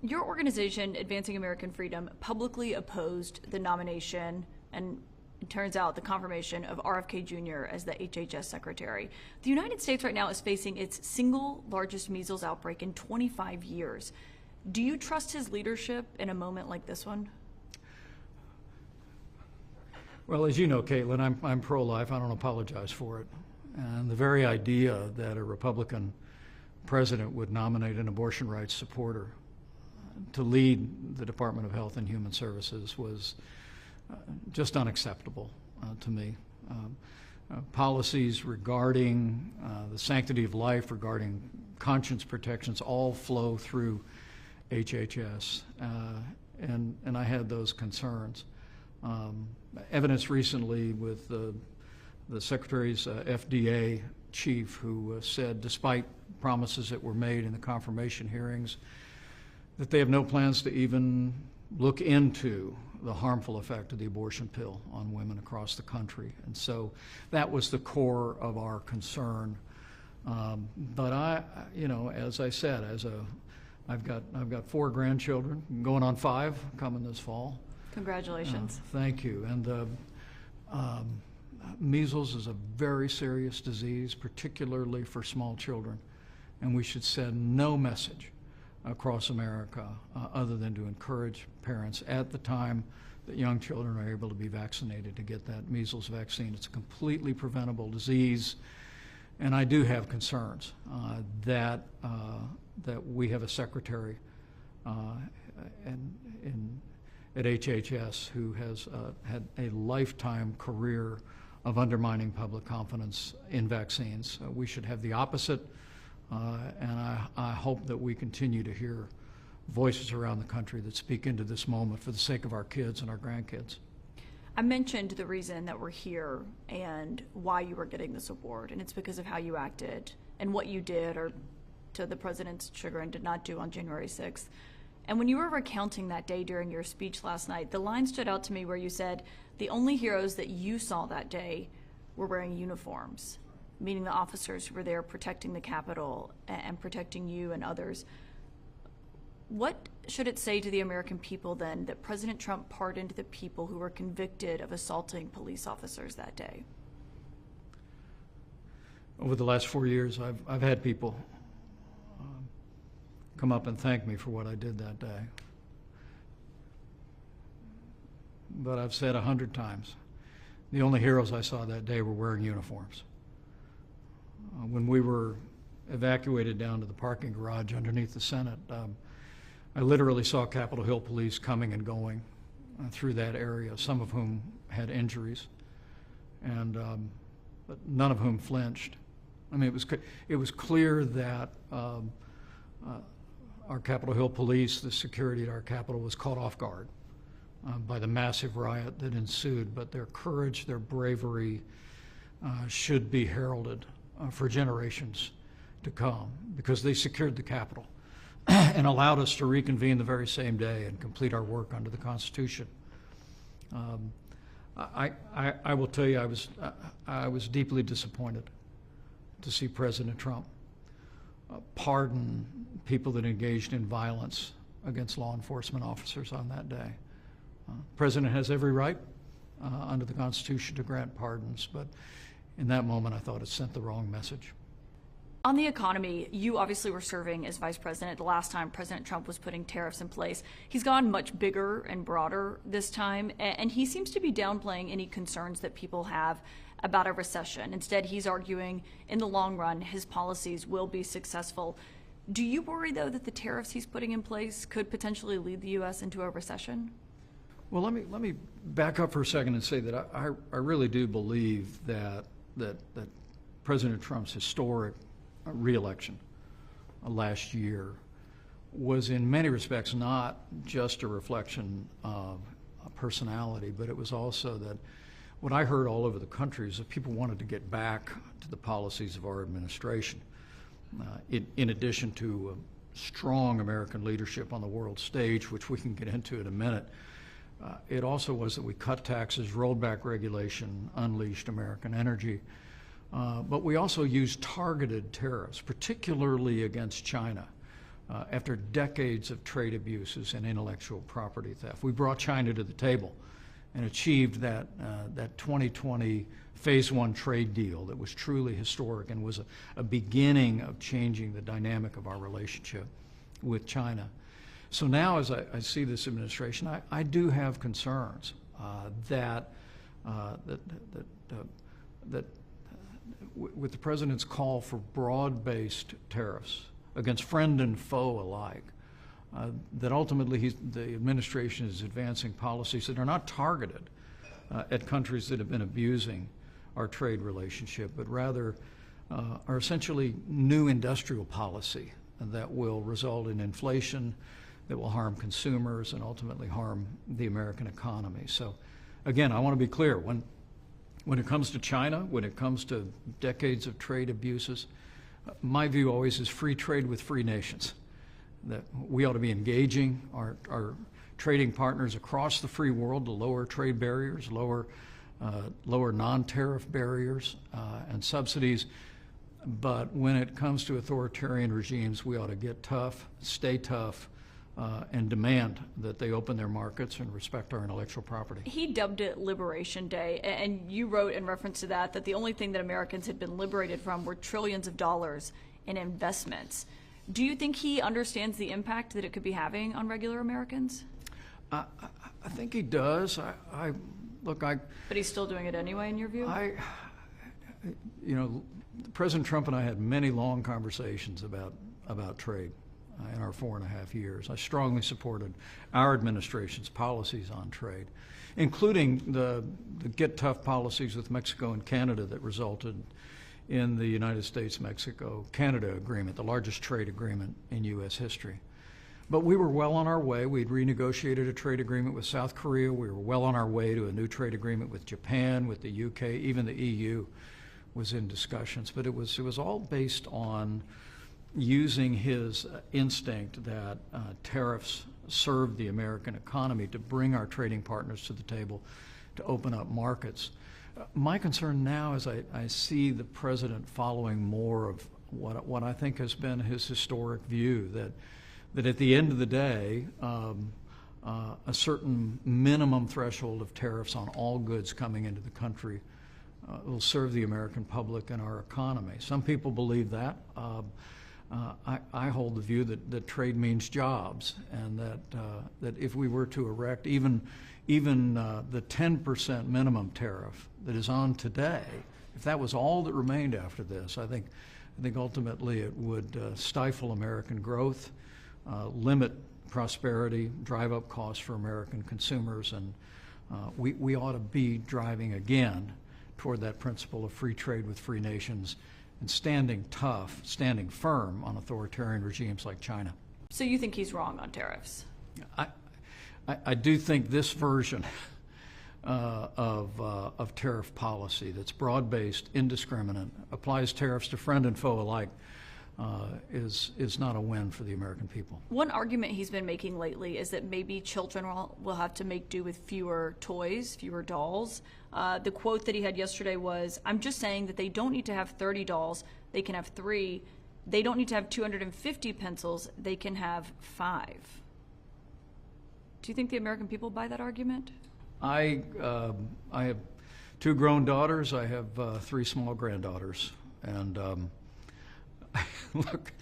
Your organization, Advancing American Freedom, publicly opposed the nomination and, it turns out, the confirmation of RFK Jr. as the HHS Secretary. The United States right now is facing its single largest measles outbreak in 25 years. Do you trust his leadership in a moment like this one? Well, as you know, Caitlin, I'm pro-life. I don't apologize for it. And the very idea that a Republican president would nominate an abortion rights supporter to lead the Department of Health and Human Services was just unacceptable to me. Policies regarding the sanctity of life, regarding conscience protections, all flow through HHS, and I had those concerns. Evidence recently with the Secretary's FDA chief, who said, despite promises that were made in the confirmation hearings, that they have no plans to even look into the harmful effect of the abortion pill on women across the country. And so that was the core of our concern. But as I said, I've got 4 grandchildren, going on 5, coming this fall. Congratulations. Thank you. And measles is a very serious disease, particularly for small children, and we should send no message across America other than to encourage parents at the time that young children are able to be vaccinated to get that measles vaccine. It's a completely preventable disease, and I do have concerns that we have a secretary at HHS who has had a lifetime career of undermining public confidence in vaccines. We should have the opposite. And I hope that we continue to hear voices around the country that speak into this moment for the sake of our kids and our grandkids. I mentioned the reason that we're here and why you were getting this award, and it's because of how you acted and what you did, or to the president's chagrin, did not do on January 6th. And when you were recounting that day during your speech last night, the line stood out to me where you said the only heroes that you saw that day were wearing uniforms, meaning the officers who were there protecting the Capitol and protecting you and others. What should it say to the American people then that President Trump pardoned the people who were convicted of assaulting police officers that day? Over the last 4 years, I've had people come up and thank me for what I did that day. But I've said 100 times, the only heroes I saw that day were wearing uniforms. When we were evacuated down to the parking garage underneath the Senate, I literally saw Capitol Hill police coming and going through that area, some of whom had injuries, and but none of whom flinched. I mean, it was clear that our Capitol Hill police, the security at our Capitol, was caught off guard by the massive riot that ensued, but their courage, their bravery should be heralded for generations to come, because they secured the Capitol and allowed us to reconvene the very same day and complete our work under the Constitution. I will tell you, I was deeply disappointed to see President Trump pardon people that engaged in violence against law enforcement officers on that day. The President has every right under the Constitution to grant pardons, but in that moment I thought it sent the wrong message. On the economy, you obviously were serving as vice president the last time President Trump was putting tariffs in place. He's gone much bigger and broader this time, and he seems to be downplaying any concerns that people have about a recession. Instead, he's arguing in the long run his policies will be successful. Do you worry, though, that the tariffs he's putting in place could potentially lead the U.S. into a recession? Well, let me back up for a second and say that I really do believe that President Trump's historic re-election last year was in many respects not just a reflection of a personality, but it was also that what I heard all over the country is that people wanted to get back to the policies of our administration. In addition to strong American leadership on the world stage, which we can get into in a minute, it also was that we cut taxes, rolled back regulation, unleashed American energy. But we also used targeted tariffs, particularly against China, after decades of trade abuses and intellectual property theft. We brought China to the table and achieved that 2020 Phase 1 trade deal that was truly historic and was a beginning of changing the dynamic of our relationship with China. So now, as I see this administration, I do have concerns that with the president's call for broad-based tariffs against friend and foe alike, that ultimately the administration is advancing policies that are not targeted at countries that have been abusing our trade relationship, but rather are essentially new industrial policy that will result in inflation, that will harm consumers and ultimately harm the American economy. So again, I want to be clear, when it comes to China, when it comes to decades of trade abuses, my view always is free trade with free nations, that we ought to be engaging our trading partners across the free world to lower trade barriers, lower non-tariff barriers and subsidies. But when it comes to authoritarian regimes, we ought to get tough, stay tough, and demand that they open their markets and respect our intellectual property. He dubbed it Liberation Day, and you wrote in reference to that the only thing that Americans had been liberated from were trillions of dollars in investments. Do you think he understands the impact that it could be having on regular Americans? I think he does. But he's still doing it anyway, in your view? President Trump and I had many long conversations about trade in our 4.5 years. I strongly supported our administration's policies on trade, including the get tough policies with Mexico and Canada that resulted in the United States-Mexico-Canada agreement, the largest trade agreement in U.S. history. But we were well on our way. We'd renegotiated a trade agreement with South Korea. We were well on our way to a new trade agreement with Japan, with the UK, even the EU was in discussions. But it was all based on using his instinct that tariffs served the American economy to bring our trading partners to the table, to open up markets. My concern now is I see the president following more of what I think has been his historic view, that at the end of the day, a certain minimum threshold of tariffs on all goods coming into the country will serve the American public and our economy. Some people believe that. I hold the view that trade means jobs, and that if we were to erect even the 10% minimum tariff that is on today, if that was all that remained after this, I think ultimately it would stifle American growth, limit prosperity, drive up costs for American consumers, and we ought to be driving again toward that principle of free trade with free nations and standing tough, standing firm on authoritarian regimes like China. So you think he's wrong on tariffs? I do think this version of tariff policy that's broad-based, indiscriminate, applies tariffs to friend and foe alike, is not a win for the American people. One argument he's been making lately is that maybe children will have to make do with fewer toys, fewer dolls. The quote that he had yesterday was, "I'm just saying that they don't need to have 30 dolls, they can have 3. They don't need to have 250 pencils, they can have 5. Do you think the American people buy that argument? I have 2 grown daughters. I have 3 small granddaughters. And look,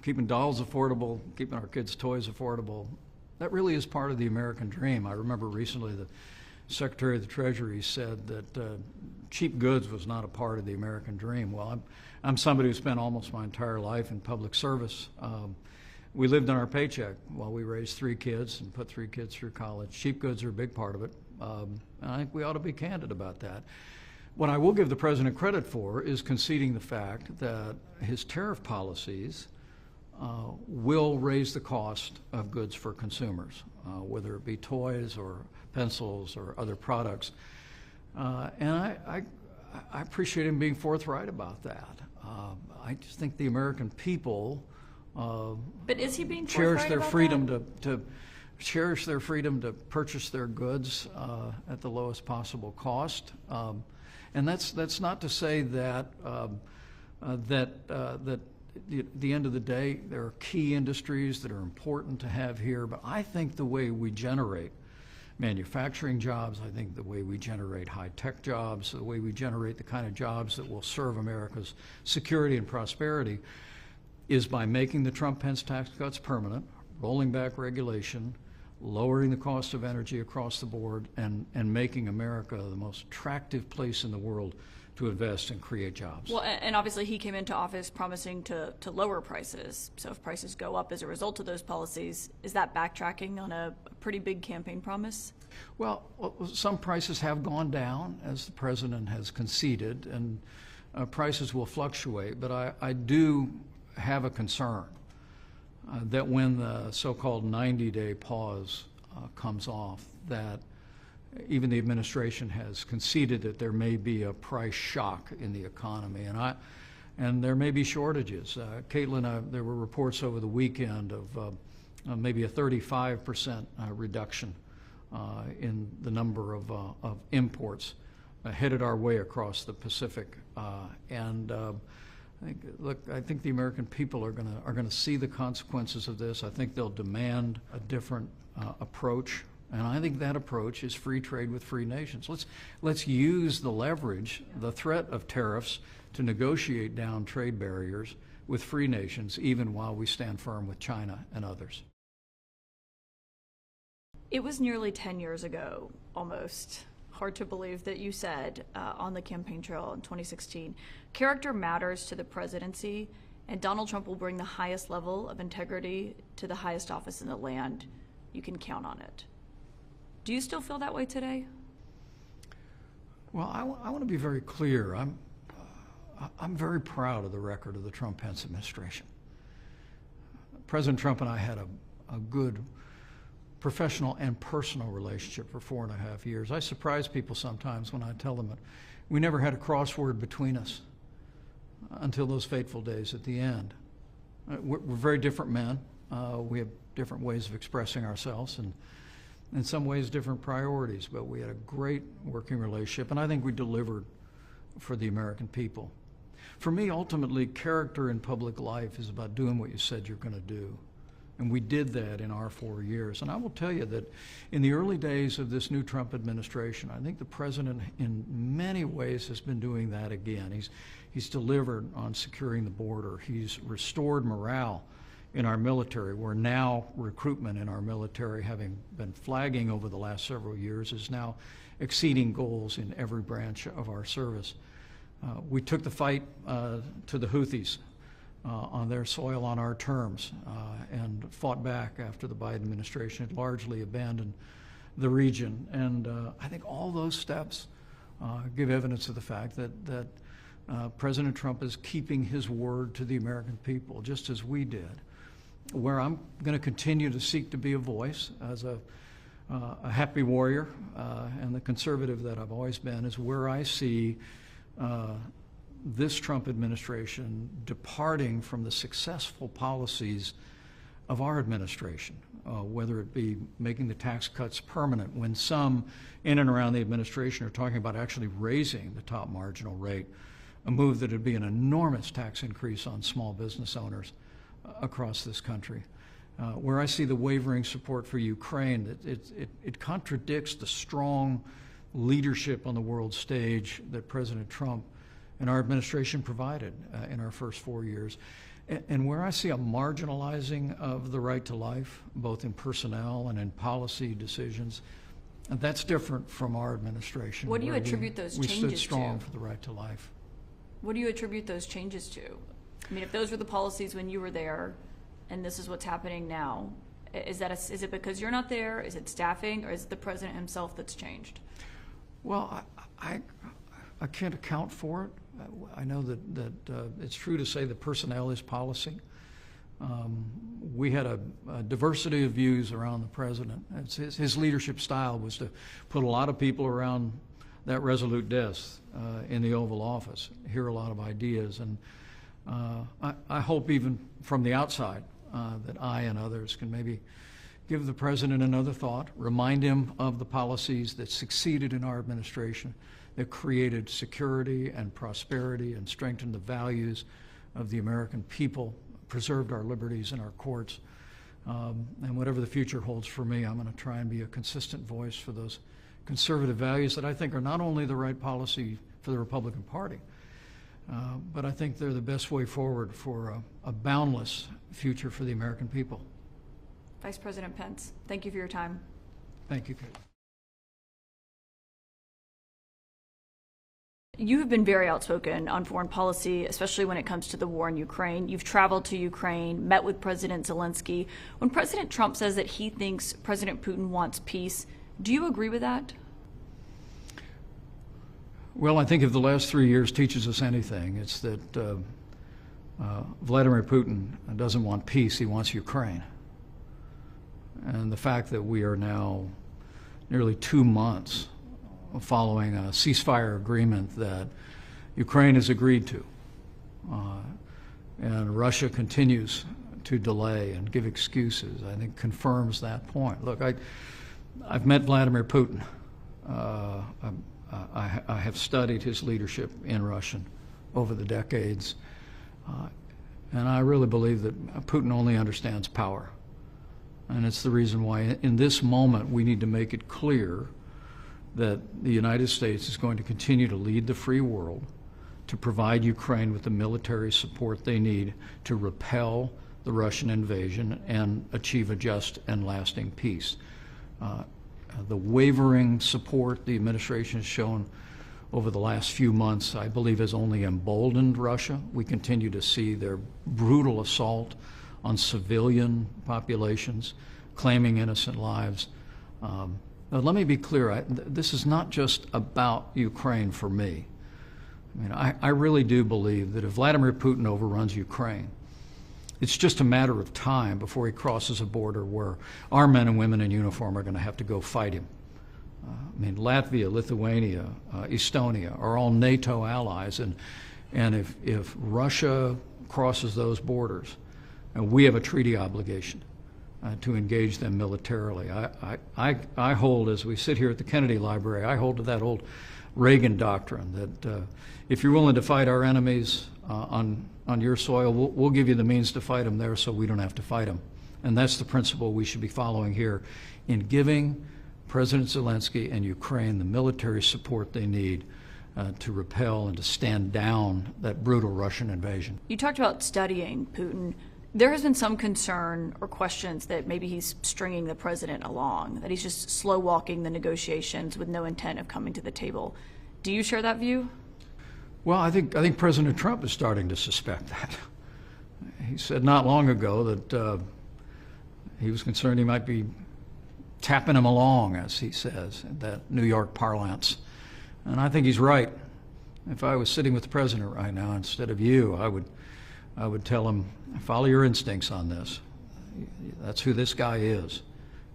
keeping dolls affordable, keeping our kids' toys affordable, that really is part of the American dream. I remember recently the Secretary of the Treasury said that cheap goods was not a part of the American dream. Well, I'm somebody who spent almost my entire life in public service. We lived on our paycheck while we raised 3 kids and put 3 kids through college. Cheap goods are a big part of it. And I think we ought to be candid about that. What I will give the president credit for is conceding the fact that his tariff policies will raise the cost of goods for consumers, whether it be toys or pencils or other products. And I appreciate him being forthright about that. I just think the American people but is he being cherish forthright their about freedom that? to cherish their freedom to purchase their goods at the lowest possible cost. And that's not to say that at the end of the day, there are key industries that are important to have here, but I think the way we generate manufacturing jobs, I think the way we generate high-tech jobs, the way we generate the kind of jobs that will serve America's security and prosperity is by making the Trump-Pence tax cuts permanent, rolling back regulation, lowering the cost of energy across the board, and making America the most attractive place in the world to invest and create jobs. Well, and obviously he came into office promising to lower prices. So if prices go up as a result of those policies, is that backtracking on a pretty big campaign promise? Well, some prices have gone down, as the president has conceded, and prices will fluctuate. But I do have a concern that when the so-called 90-day pause comes off, that even the administration has conceded that there may be a price shock in the economy, and there may be shortages. Caitlin, there were reports over the weekend of maybe a 35% reduction in the number of imports headed our way across the Pacific. I think the American people are going to see the consequences of this. I think they'll demand a different approach. And I think that approach is free trade with free nations. Let's use the leverage, the threat of tariffs, to negotiate down trade barriers with free nations, even while we stand firm with China and others. It was nearly 10 years ago, almost. Hard to believe that you said on the campaign trail in 2016, character matters to the presidency, and Donald Trump will bring the highest level of integrity to the highest office in the land. You can count on it. Do you still feel that way today? Well, I want to be very clear. I'm very proud of the record of the Trump-Pence administration. President Trump and I had a good professional and personal relationship for 4.5 years. I surprise people sometimes when I tell them that we never had a crossword between us until those fateful days at the end. We're very different men. We have different ways of expressing ourselves, and in some ways different priorities, but we had a great working relationship, and I think we delivered for the American people. For me, ultimately, character in public life is about doing what you said you're going to do. And we did that in our 4 years. And I will tell you that in the early days of this new Trump administration, I think the president in many ways has been doing that again. He's delivered on securing the border. He's restored morale in our military, where now recruitment in our military, having been flagging over the last several years, is now exceeding goals in every branch of our service. We took the fight to the Houthis on their soil on our terms and fought back after the Biden administration had largely abandoned the region. And I think all those steps give evidence of the fact that President Trump is keeping his word to the American people, just as we did. Where I'm going to continue to seek to be a voice as a happy warrior and the conservative that I've always been is where I see this Trump administration departing from the successful policies of our administration, whether it be making the tax cuts permanent, when some in and around the administration are talking about actually raising the top marginal rate, a move that would be an enormous tax increase on small business owners across this country. Where I see the wavering support for Ukraine, it contradicts the strong leadership on the world stage that President Trump and our administration provided in our first 4 years. And where I see a marginalizing of the right to life, both in personnel and in policy decisions, and that's different from our administration. What do you attribute those changes to? We stood strong for the right to life. What do you attribute those changes to? I mean, if those were the policies when you were there, and this is what's happening now, is it because you're not there? Is it staffing, or is it the president himself that's changed? Well, I can't account for it. I know that it's true to say that personnel is policy. We had a diversity of views around the president. His leadership style was to put a lot of people around that resolute desk in the Oval Office, hear a lot of ideas, and I hope even from the outside that I and others can maybe give the president another thought, remind him of the policies that succeeded in our administration, that created security and prosperity and strengthened the values of the American people, preserved our liberties and our courts. And whatever the future holds for me, I'm going to try and be a consistent voice for those conservative values that I think are not only the right policy for the Republican Party, but I think they're the best way forward for a boundless future for the American people. Vice President Pence, thank you for your time. Thank you, Kate. You have been very outspoken on foreign policy, especially when it comes to the war in Ukraine. You've traveled to Ukraine, met with President Zelensky. When President Trump says that he thinks President Putin wants peace, do you agree with that? Well, I think if the last 3 years teaches us anything, it's that Vladimir Putin doesn't want peace, he wants Ukraine. And the fact that we are now nearly 2 months following a ceasefire agreement that Ukraine has agreed to, and Russia continues to delay and give excuses, I think confirms that point. Look, I've met Vladimir Putin. I have studied his leadership in Russia over the decades, and I really believe that Putin only understands power. And it's the reason why in this moment we need to make it clear that the United States is going to continue to lead the free world to provide Ukraine with the military support they need to repel the Russian invasion and achieve a just and lasting peace. The wavering support the administration has shown over the last few months, I believe, has only emboldened Russia. We continue to see their brutal assault on civilian populations, claiming innocent lives. Now, let me be clear, this is not just about Ukraine for me. I mean, I really do believe that if Vladimir Putin overruns Ukraine, it's just a matter of time before he crosses a border where our men and women in uniform are going to have to go fight him. I mean, Latvia, Lithuania, Estonia are all NATO allies, and if Russia crosses those borders, we have a treaty obligation to engage them militarily. I hold, as we sit here at the Kennedy Library, I hold to that old Reagan doctrine that if you're willing to fight our enemies on your soil, we'll give you the means to fight them there so we don't have to fight them. And that's the principle we should be following here in giving President Zelensky and Ukraine the military support they need to repel and to stand down that brutal Russian invasion. You talked about studying Putin. There has been some concern or questions that maybe he's stringing the president along, that he's just slow walking the negotiations with no intent of coming to the table. Do you share that view? Well, I think President Trump is starting to suspect that. He said not long ago that he was concerned he might be tapping him along, as he says, in that New York parlance. And I think he's right. If I was sitting with the president right now instead of you, I would tell him, follow your instincts on this. That's who this guy is.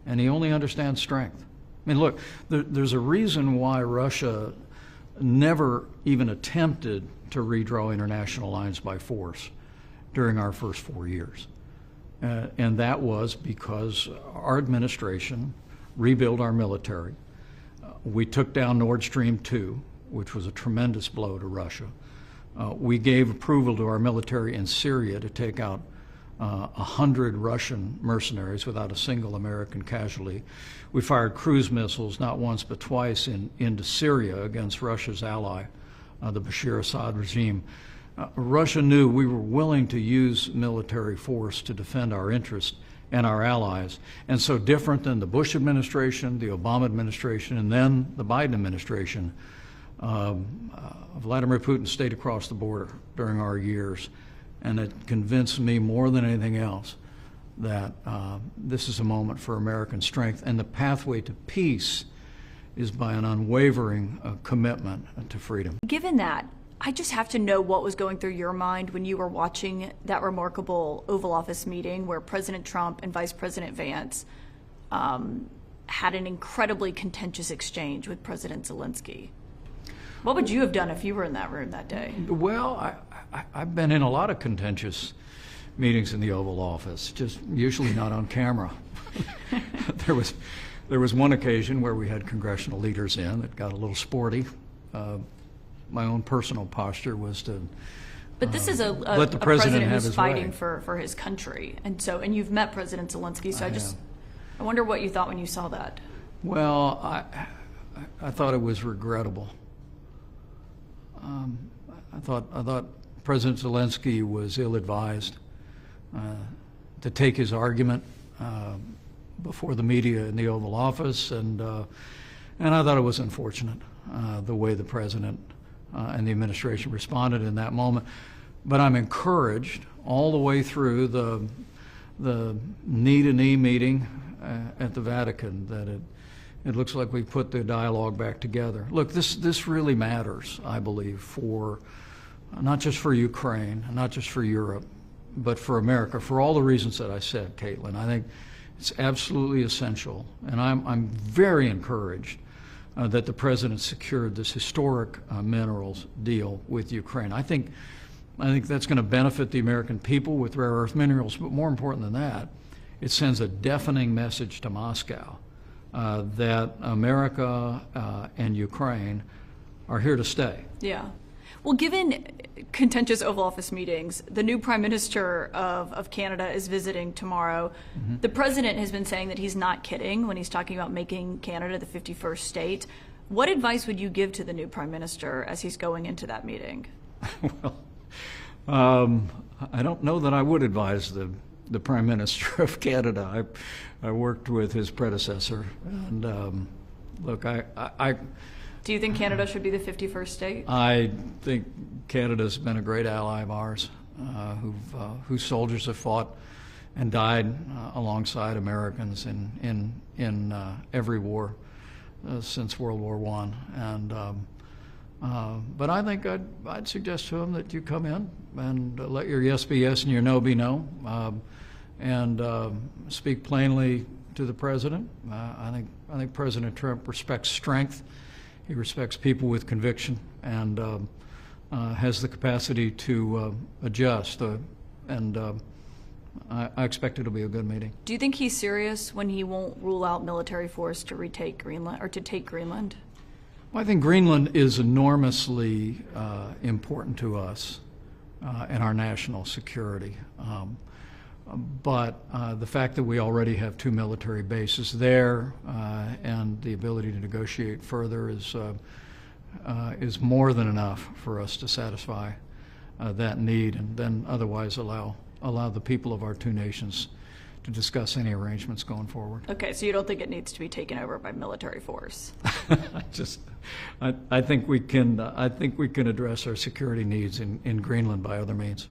And he only understands strength. I mean, look, there's a reason why Russia never even attempted to redraw international lines by force during our first 4 years. And that was because our administration rebuilt our military. We took down Nord Stream 2, which was a tremendous blow to Russia. We gave approval to our military in Syria to take out 100 Russian mercenaries without a single American casualty. We fired cruise missiles not once but twice into Syria against Russia's ally, the Bashar Assad regime. Russia knew we were willing to use military force to defend our interests and our allies. And so different than the Bush administration, the Obama administration, and then the Biden administration, Vladimir Putin stayed across the border during our years. And it convinced me more than anything else that this is a moment for American strength. And the pathway to peace is by an unwavering commitment to freedom. Given that, I just have to know what was going through your mind when you were watching that remarkable Oval Office meeting where President Trump and Vice President Vance had an incredibly contentious exchange with President Zelensky. What would you have done if you were in that room that day? Well, I've been in a lot of contentious meetings in the Oval Office, just usually not on camera. There was one occasion where we had congressional leaders in that got a little sporty. My own personal posture was to But this is let the a president have who's his fighting way. for his country, and you've met President Zelensky. So I wonder what you thought when you saw that. Well, I thought it was regrettable. I thought President Zelensky was ill-advised to take his argument before the media in the Oval Office, and I thought it was unfortunate the way the president and the administration responded in that moment. But I'm encouraged all the way through the knee-to-knee meeting at the Vatican that it looks like we put the dialogue back together. Look, this really matters, I believe, for not just for Ukraine, not just for Europe, but for America, for all the reasons that I said, Caitlin. I think it's absolutely essential, and I'm very encouraged that the president secured this historic minerals deal with Ukraine. I think that's going to benefit the American people with rare earth minerals, but more important than that, it sends a deafening message to Moscow that America and Ukraine are here to stay. Yeah. Well, given contentious Oval Office meetings, the new Prime Minister of Canada is visiting tomorrow. Mm-hmm. The President has been saying that he's not kidding when he's talking about making Canada the 51st state. What advice would you give to the new Prime Minister as he's going into that meeting? Well, I don't know that I would advise the Prime Minister of Canada. I worked with his predecessor, and look, Do you think Canada should be the 51st state? I think Canada's been a great ally of ours, whose soldiers have fought and died alongside Americans in every war since World War I. And but I think I'd suggest to him that you come in and let your yes be yes and your no be no, and speak plainly to the president. I think President Trump respects strength. He respects people with conviction and has the capacity to adjust. I expect it'll be a good meeting. Do you think he's serious when he won't rule out military force to retake Greenland or to take Greenland? Well, I think Greenland is enormously important to us and our national security. But the fact that we already have 2 military bases there and the ability to negotiate further is more than enough for us to satisfy that need, and then otherwise allow the people of our 2 nations to discuss any arrangements going forward. Okay, so you don't think it needs to be taken over by military force? I think we can address our security needs in Greenland by other means.